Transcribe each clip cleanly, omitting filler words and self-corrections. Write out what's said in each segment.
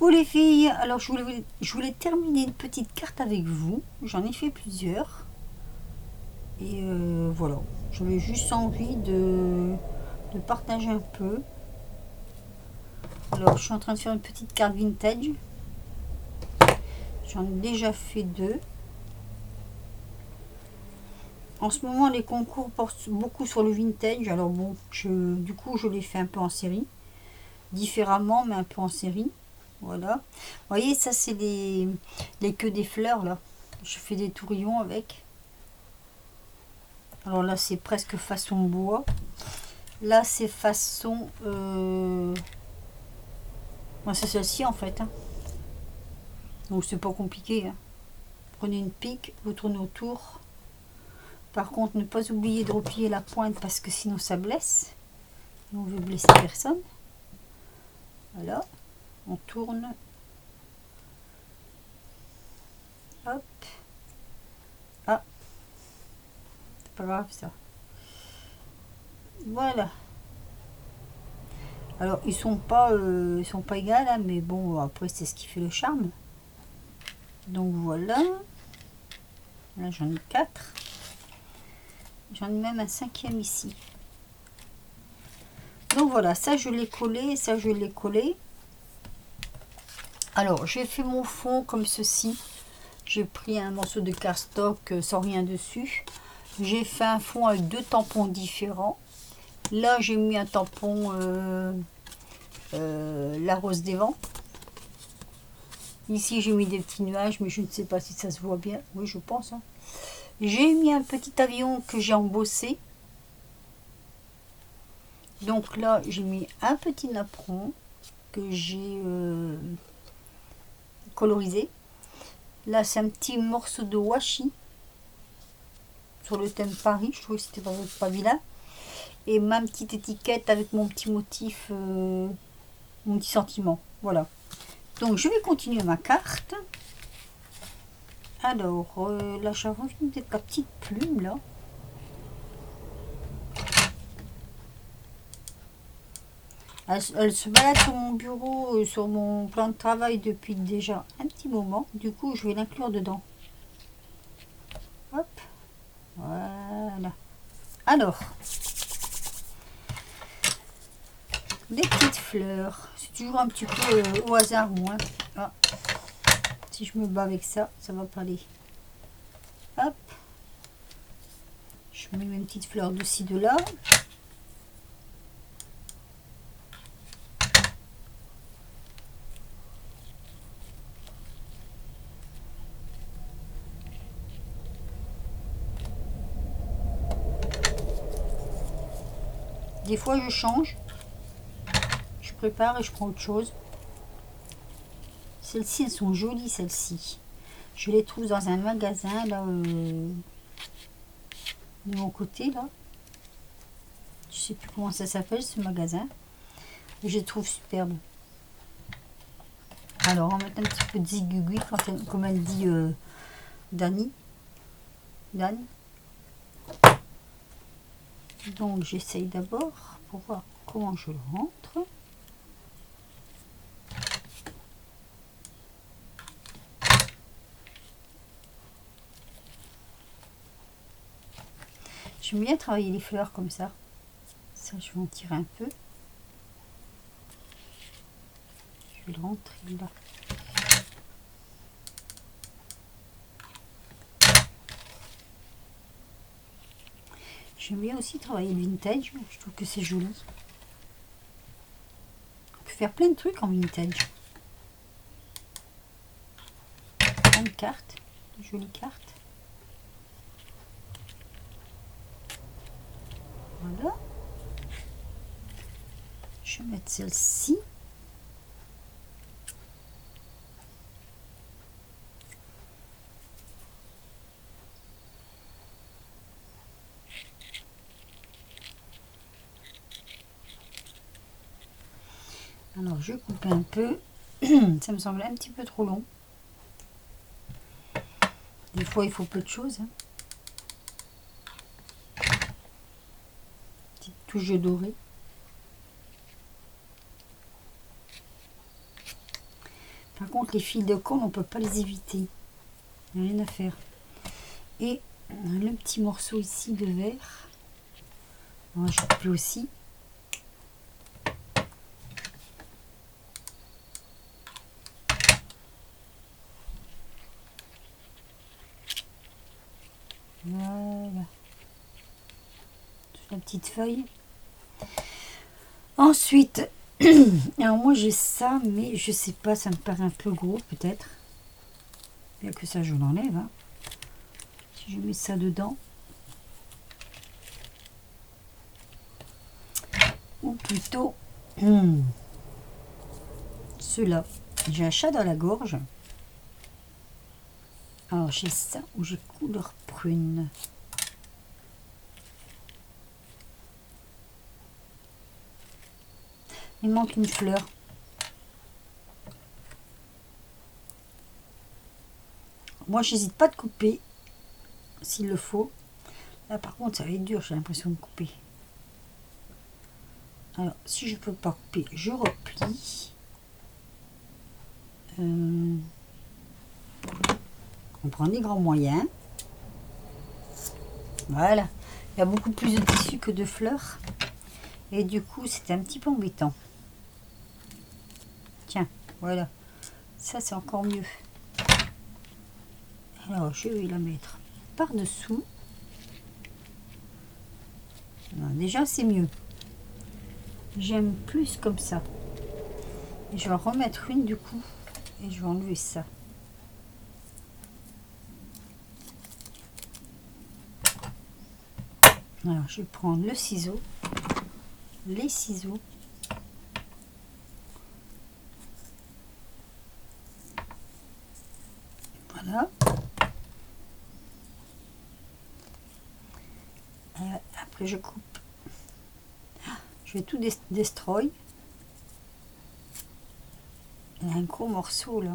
Coucou les filles, alors je voulais terminer une petite carte avec vous, j'en ai fait plusieurs et voilà, j'avais juste envie de partager un peu. Alors je suis en train de faire une petite carte vintage, j'en ai déjà fait deux. En ce moment les concours portent beaucoup sur le vintage, alors bon, du coup je l'ai fait un peu en série, différemment mais un peu en série. Voilà, vous voyez, ça c'est les queues des fleurs là. Je fais des tourillons avec. Alors là c'est presque façon bois. Là c'est façon moi c'est celle-ci en fait, hein. Donc c'est pas compliqué, hein. Prenez une pique, vous tournez autour. Par contre ne pas oublier de replier la pointe parce que sinon ça blesse. Et on veut blesser personne. Voilà, on tourne. Hop. Ah, c'est pas grave ça. Voilà. Alors ils sont pas égales, hein, mais bon après c'est ce qui fait le charme. Donc voilà. Là j'en ai 4. J'en ai même un 5e ici. Donc voilà, ça je l'ai collé, ça je l'ai collé. Alors j'ai fait mon fond comme ceci. J'ai pris un morceau de cardstock sans rien dessus. J'ai fait un fond avec 2 tampons différents. Là j'ai mis un tampon la rose des vents. Ici j'ai mis des petits nuages, mais je ne sais pas si ça se voit bien. Oui, je pense, hein. J'ai mis un petit avion que j'ai embossé. Donc là j'ai mis un petit napperon que j'ai colorisé. Là c'est un petit morceau de washi sur le thème Paris. Je trouvais que c'était pas vilain. Et ma petite étiquette avec mon petit motif, mon petit sentiment. Voilà. Donc je vais continuer ma carte. Alors là j'ai envie de mettre la petite plume là. Elle se balade sur mon bureau, sur mon plan de travail depuis déjà un petit moment. Du coup je vais l'inclure dedans. Hop. Voilà. Alors. Des petites fleurs. C'est toujours un petit peu au hasard, moi. Ah. Si je me bats avec ça, ça va pas aller. Hop. Je mets mes petites fleurs de ci, de là. Des fois, je change. Je prépare et je prends autre chose. Celles-ci, elles sont jolies, celles-ci. Je les trouve dans un magasin, là, de mon côté, là. Je sais plus comment ça s'appelle, ce magasin. Je les trouve superbes. Alors, on va mettre un petit peu de zigugui, comme elle dit Dani. Dan. Donc, j'essaye d'abord pour voir comment je le rentre. J'aime bien travailler les fleurs comme ça. Ça, je vais en tirer un peu. Je vais le rentrer là. J'aime bien aussi travailler le vintage. Je trouve que c'est joli. On peut faire plein de trucs en vintage. Plein de cartes. De jolies cartes. Voilà. Je vais mettre celle-ci. Alors je coupe un peu. Ça me semble un petit peu trop long. Des fois il faut peu de choses, hein. Petite touche dorée. Par contre, les fils de colle, on peut pas les éviter. Il n'y a rien à faire. Et le petit morceau ici de verre. Je coupe aussi. Voilà. La petite feuille. Ensuite, alors moi j'ai ça, mais je sais pas, ça me paraît un peu gros peut-être. Bien que ça je l'enlève. Hein. Si je mets ça dedans. Ou plutôt ceux-là. J'ai un chat dans la gorge. Alors j'ai ça où j'ai couleur prune. Il manque une fleur. Moi j'hésite pas de couper s'il le faut. Là par contre ça va être dur, j'ai l'impression de couper. Alors si je peux pas couper, je replie. On prend des grands moyens. Voilà. Il y a beaucoup plus de tissu que de fleurs. Et du coup, c'est un petit peu embêtant. Tiens, voilà. Ça, c'est encore mieux. Alors, je vais la mettre par-dessous. Déjà, c'est mieux. J'aime plus comme ça. Et je vais en remettre une du coup. Et je vais enlever ça. Alors, je vais prendre le ciseau. Les ciseaux. Voilà. Après, je coupe. Je vais tout destroy. Il y a un gros morceau là.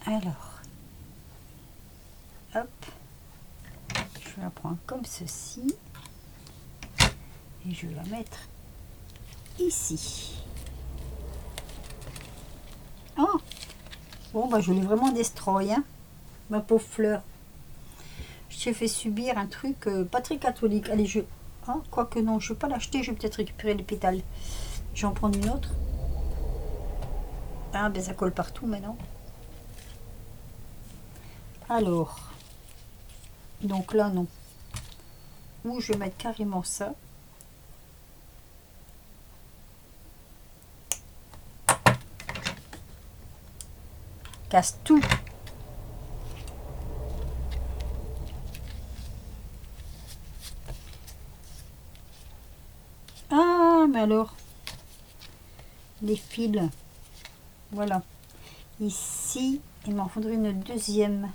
Alors, hop, je la prends comme ceci et je vais la mettre ici. Oh, bon bah je l'ai vraiment destroy, hein, ma pauvre fleur. Je t'ai fait subir un truc pas très catholique. Allez, quoique non, je ne vais pas l'acheter, je vais peut-être récupérer les pétales. Je vais en prendre une autre. Ah ben ça colle partout maintenant. Alors, donc là non. Ou je vais mettre carrément ça. Casse tout. Ah mais alors, les fils. Voilà. Ici, il m'en faudrait une deuxième.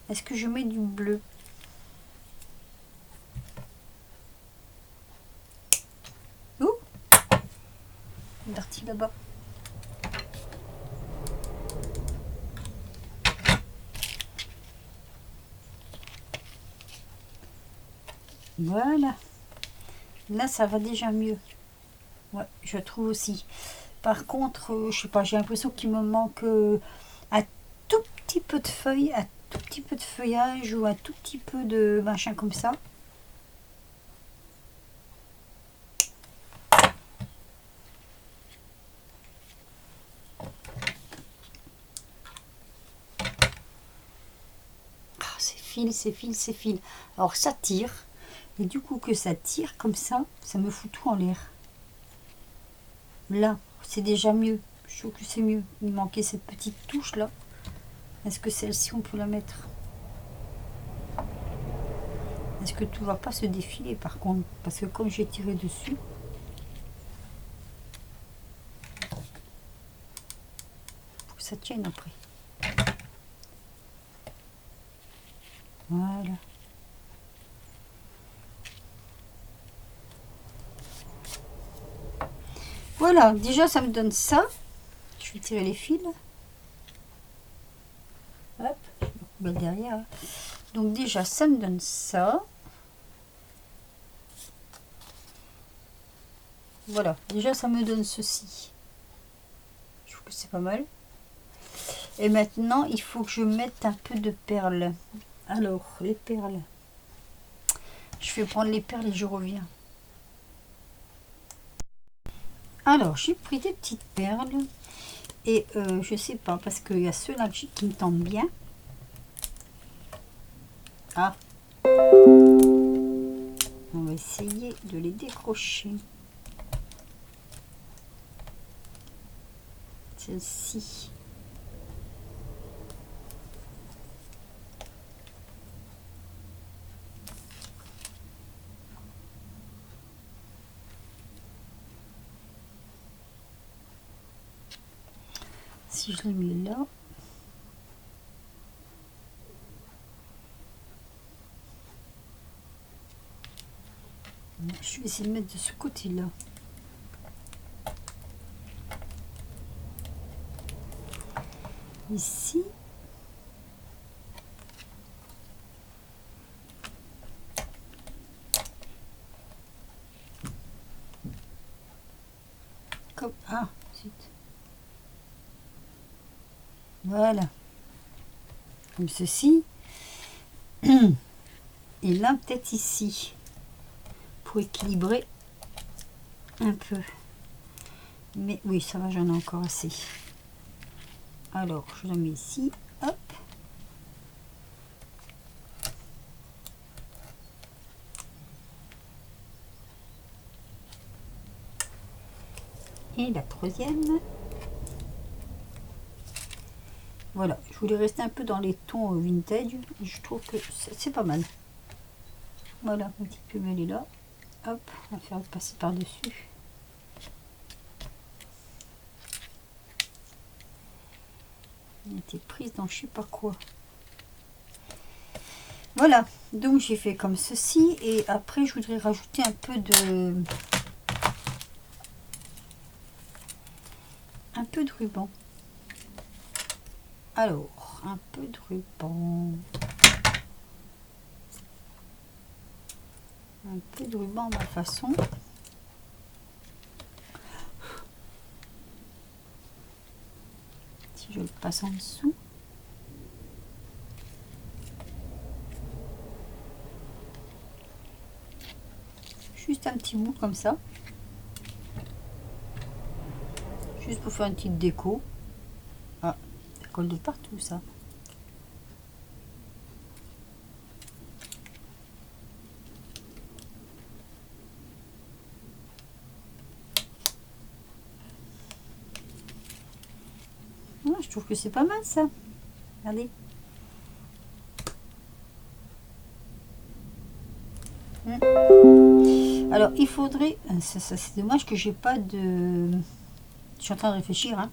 Est-ce que je mets du bleu? Ouh, darty là-bas. Voilà. Là, ça va déjà mieux. Ouais, je trouve aussi. Par contre, je sais pas, j'ai l'impression qu'il me manque un tout petit peu de feuilles, un tout petit peu de feuillage ou un tout petit peu de machin comme ça. Ah, c'est fil, c'est fil, c'est fil. Alors ça tire. Et du coup que ça tire comme ça me fout tout en l'air. Là, c'est déjà mieux. Je trouve que c'est mieux. Il manquait cette petite touche là. Est-ce que celle-ci on peut la mettre? Est-ce que tout va pas se défiler par contre? Parce que comme j'ai tiré dessus, faut que ça tienne après. Voilà. Voilà, déjà ça me donne ça. Je vais tirer les fils. Hop, je vais derrière. Donc déjà ça me donne ça. Voilà, déjà ça me donne ceci. Je trouve que c'est pas mal. Et maintenant, il faut que je mette un peu de perles. Alors, les perles. Je vais prendre les perles et je reviens. Alors, j'ai pris des petites perles. Et je sais pas, parce qu'il y a ceux-là qui me tentent bien. Ah, on va essayer de les décrocher. Celle-ci. Si je les mets là. Je vais essayer de mettre de ce côté-là. Ici. Comme, ah, zut. Voilà. Comme ceci. Et là, peut-être ici. Pour équilibrer un peu. Mais oui, ça va, j'en ai encore assez. Alors, je la mets ici. Hop. Et la troisième. Voilà, je voulais rester un peu dans les tons vintage. Je trouve que c'est pas mal. Voilà, un petit peu mêlé là. Hop, on va faire passer par-dessus. Elle était prise dans je sais pas quoi. Voilà, donc j'ai fait comme ceci. Et après, je voudrais rajouter un peu de ruban. Alors, un peu de ruban. Un peu de ruban à ma façon. Si je le passe en dessous. Juste un petit bout comme ça. Juste pour faire une petite déco. Ah, ça colle de partout ça. Ah, je trouve que c'est pas mal ça. Regardez. Alors il faudrait, ça c'est dommage que j'ai pas de, je suis en train de réfléchir, hein,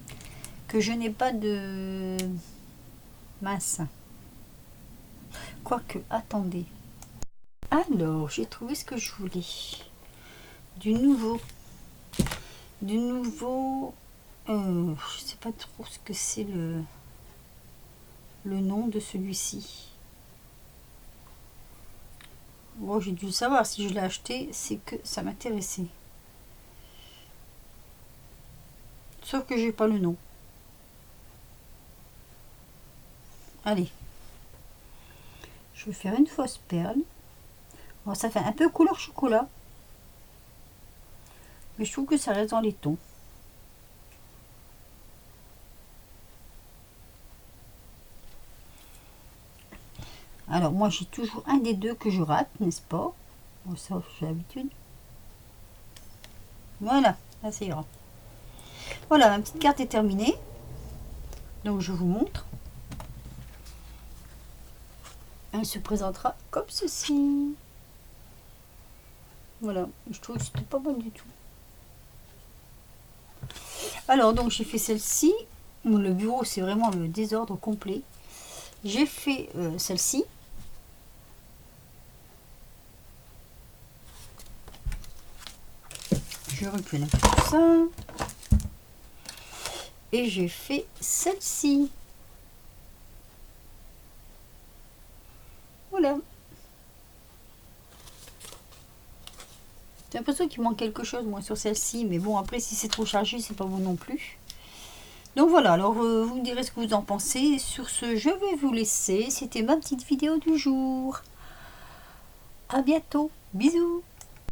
que je n'ai pas de masse. Quoique, attendez. Alors, j'ai trouvé ce que je voulais. Du nouveau. Du nouveau. Je sais pas trop ce que c'est le nom de celui-ci. Bon, j'ai dû le savoir. Si je l'ai acheté, c'est que ça m'intéressait. Sauf que j'ai pas le nom. Allez. Je vais faire une fausse perle. Bon, ça fait un peu couleur chocolat. Mais je trouve que ça reste dans les tons. Alors, moi, j'ai toujours un des deux que je rate, n'est-ce pas? Bon, ça, j'ai l'habitude. Voilà, là, ça ira. Voilà, ma petite carte est terminée. Donc, je vous montre. Elle se présentera comme ceci. Voilà, je trouve que c'était pas mal du tout. Alors, donc, j'ai fait celle-ci. Le bureau, c'est vraiment le désordre complet. J'ai fait celle-ci. Je recule un peu tout ça. Et j'ai fait celle-ci. Voilà. J'ai l'impression qu'il manque quelque chose, moi, sur celle-ci. Mais bon, après, si c'est trop chargé, c'est pas bon non plus. Donc voilà, alors vous me direz ce que vous en pensez. Sur ce, je vais vous laisser. C'était ma petite vidéo du jour. À bientôt. Bisous.